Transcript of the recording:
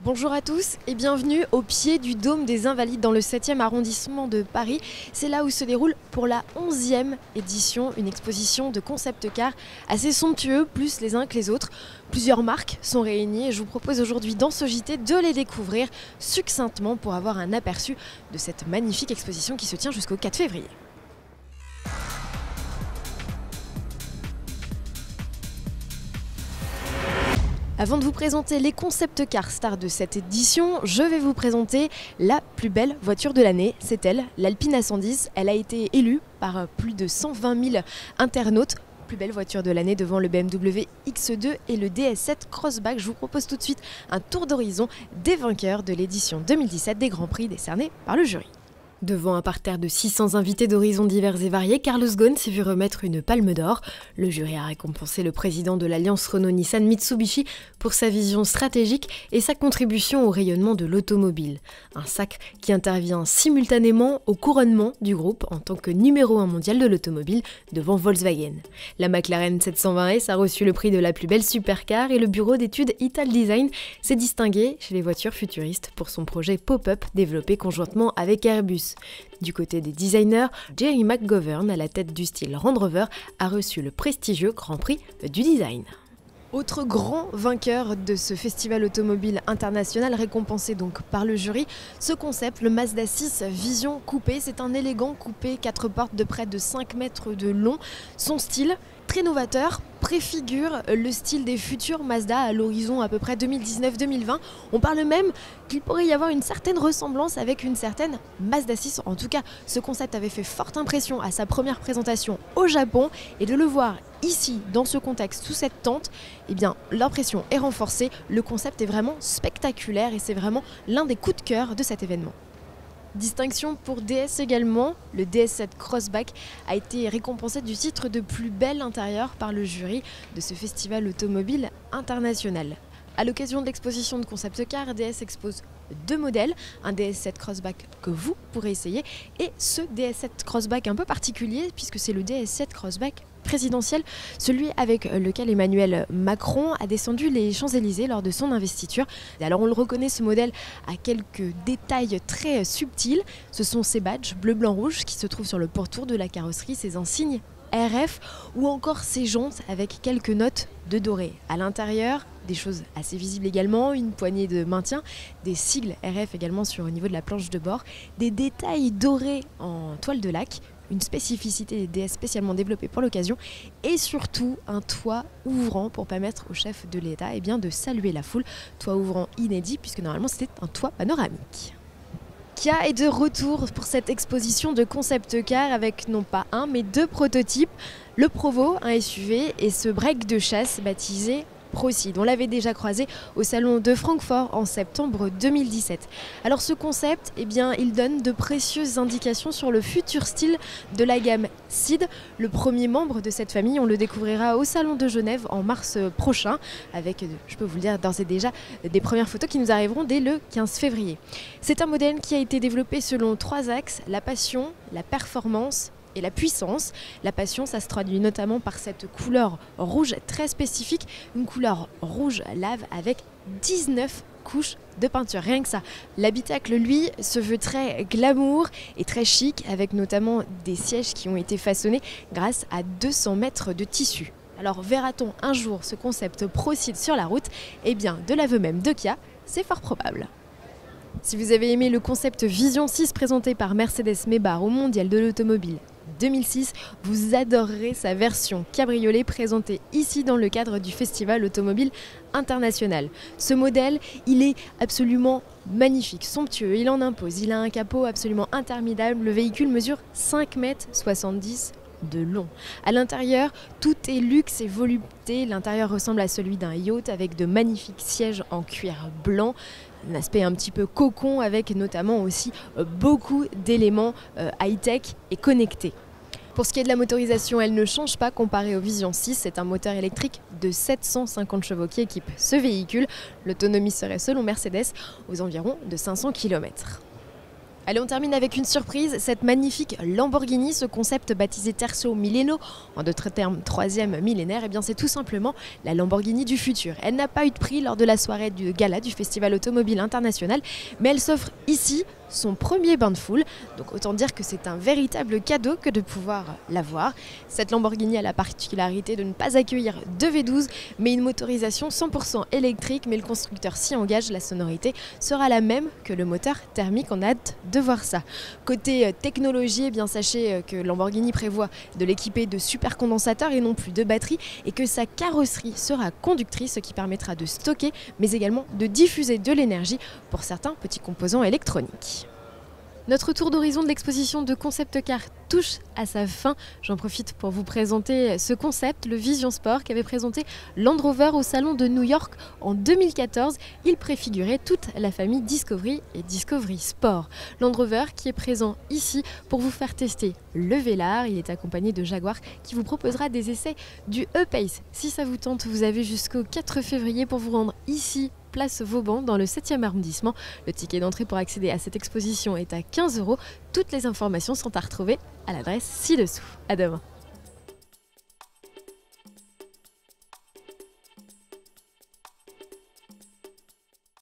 Bonjour à tous et bienvenue au pied du Dôme des Invalides dans le 7e arrondissement de Paris. C'est là où se déroule pour la 11e édition une exposition de concept car assez somptueux, plus les uns que les autres. Plusieurs marques sont réunies et je vous propose aujourd'hui dans ce JT de les découvrir succinctement pour avoir un aperçu de cette magnifique exposition qui se tient jusqu'au 4 février. Avant de vous présenter les concept cars stars de cette édition, je vais vous présenter la plus belle voiture de l'année. C'est elle, l'Alpine A110. Elle a été élue par plus de 120 000 internautes. Plus belle voiture de l'année devant le BMW X2 et le DS7 Crossback. Je vous propose tout de suite un tour d'horizon des vainqueurs de l'édition 2017 des Grands Prix décernés par le jury. Devant un parterre de 600 invités d'horizons divers et variés, Carlos Ghosn s'est vu remettre une palme d'or. Le jury a récompensé le président de l'alliance Renault-Nissan-Mitsubishi pour sa vision stratégique et sa contribution au rayonnement de l'automobile. Un sac qui intervient simultanément au couronnement du groupe en tant que numéro 1 mondial de l'automobile devant Volkswagen. La McLaren 720S a reçu le prix de la plus belle supercar et le bureau d'études Ital Design s'est distingué chez les voitures futuristes pour son projet Pop-Up développé conjointement avec Airbus. Du côté des designers, Jerry McGovern, à la tête du style Land Rover, a reçu le prestigieux Grand Prix du design. Autre grand vainqueur de ce festival automobile international récompensé donc par le jury, ce concept, le Mazda 6 Vision Coupé, c'est un élégant coupé 4 portes de près de 5 mètres de long. Son style, très novateur, préfigure le style des futurs Mazda à l'horizon à peu près 2019-2020. On parle même qu'il pourrait y avoir une certaine ressemblance avec une certaine Mazda 6. En tout cas, ce concept avait fait forte impression à sa première présentation au Japon et de le voir ici, dans ce contexte, sous cette tente, eh bien, l'impression est renforcée. Le concept est vraiment spectaculaire et c'est vraiment l'un des coups de cœur de cet événement. Distinction pour DS également, le DS7 Crossback a été récompensé du titre de plus bel intérieur par le jury de ce festival automobile international. À l'occasion de l'exposition de concept car, DS expose deux modèles, un DS7 Crossback que vous pourrez essayer et ce DS7 Crossback un peu particulier puisque c'est le DS7 Crossback présidentiel, celui avec lequel Emmanuel Macron a descendu les Champs-Élysées lors de son investiture. Et alors on le reconnaît, ce modèle a quelques détails très subtils. Ce sont ces badges bleu, blanc, rouge qui se trouvent sur le pourtour de la carrosserie, ces insignes RF ou encore ces jantes avec quelques notes de doré. À l'intérieur, des choses assez visibles également, une poignée de maintien, des sigles RF également au niveau de la planche de bord, des détails dorés en toile de lac, une spécificité des DS spécialement développée pour l'occasion et surtout un toit ouvrant pour permettre au chef de l'État de saluer la foule. Toit ouvrant inédit puisque normalement c'était un toit panoramique. Kia est de retour pour cette exposition de concept car avec non pas un mais deux prototypes, le Provo, un SUV et ce break de chasse baptisé Proceed. On l'avait déjà croisé au salon de Francfort en septembre 2017. Alors ce concept, il donne de précieuses indications sur le futur style de la gamme Ceed. Le premier membre de cette famille, on le découvrira au salon de Genève en mars prochain avec, je peux vous le dire d'ores et déjà, des premières photos qui nous arriveront dès le 15 février. C'est un modèle qui a été développé selon 3 axes, la passion, la performance et la puissance. La passion, ça se traduit notamment par cette couleur rouge très spécifique, une couleur rouge lave avec 19 couches de peinture, rien que ça. L'habitacle, lui, se veut très glamour et très chic, avec notamment des sièges qui ont été façonnés grâce à 200 mètres de tissu. Alors verra-t-on un jour ce concept Proceed sur la route? De l'aveu même de Kia, c'est fort probable. Si vous avez aimé le concept Vision 6 présenté par Mercedes-Maybach au Mondial de l'Automobile 2006, vous adorerez sa version cabriolet présentée ici dans le cadre du Festival Automobile International. Ce modèle, il est absolument magnifique, somptueux, il en impose, il a un capot absolument interminable, le véhicule mesure 5,70 m de long. À l'intérieur, tout est luxe et volupté, l'intérieur ressemble à celui d'un yacht avec de magnifiques sièges en cuir blanc, un aspect un petit peu cocon avec notamment aussi beaucoup d'éléments high-tech et connectés. Pour ce qui est de la motorisation, elle ne change pas comparée au Vision 6. C'est un moteur électrique de 750 chevaux qui équipe ce véhicule. L'autonomie serait selon Mercedes aux environs de 500 km. Allez, on termine avec une surprise, cette magnifique Lamborghini, ce concept baptisé Terzo Millennio, en d'autres termes troisième millénaire, et bien c'est tout simplement la Lamborghini du futur. Elle n'a pas eu de prix lors de la soirée du gala du Festival Automobile International, mais elle s'offre ici son premier bain de foule, donc autant dire que c'est un véritable cadeau que de pouvoir l'avoir. Cette Lamborghini a la particularité de ne pas accueillir de V12, mais une motorisation 100% électrique, mais le constructeur s'y engage, la sonorité sera la même que le moteur thermique, on a hâte de voir ça. Côté technologie, eh bien sachez que Lamborghini prévoit de l'équiper de supercondensateurs et non plus de batterie, et que sa carrosserie sera conductrice, ce qui permettra de stocker, mais également de diffuser de l'énergie pour certains petits composants électroniques. Notre tour d'horizon de l'exposition de Concept Car touche à sa fin. J'en profite pour vous présenter ce concept, le Vision Sport, qu'avait présenté Land Rover au salon de New York en 2014. Il préfigurait toute la famille Discovery et Discovery Sport. Land Rover qui est présent ici pour vous faire tester le Velar. Il est accompagné de Jaguar qui vous proposera des essais du E-Pace. Si ça vous tente, vous avez jusqu'au 4 février pour vous rendre ici, place Vauban, dans le 7e arrondissement. Le ticket d'entrée pour accéder à cette exposition est à 15 €. Toutes les informations sont à retrouver à l'adresse ci-dessous. À demain.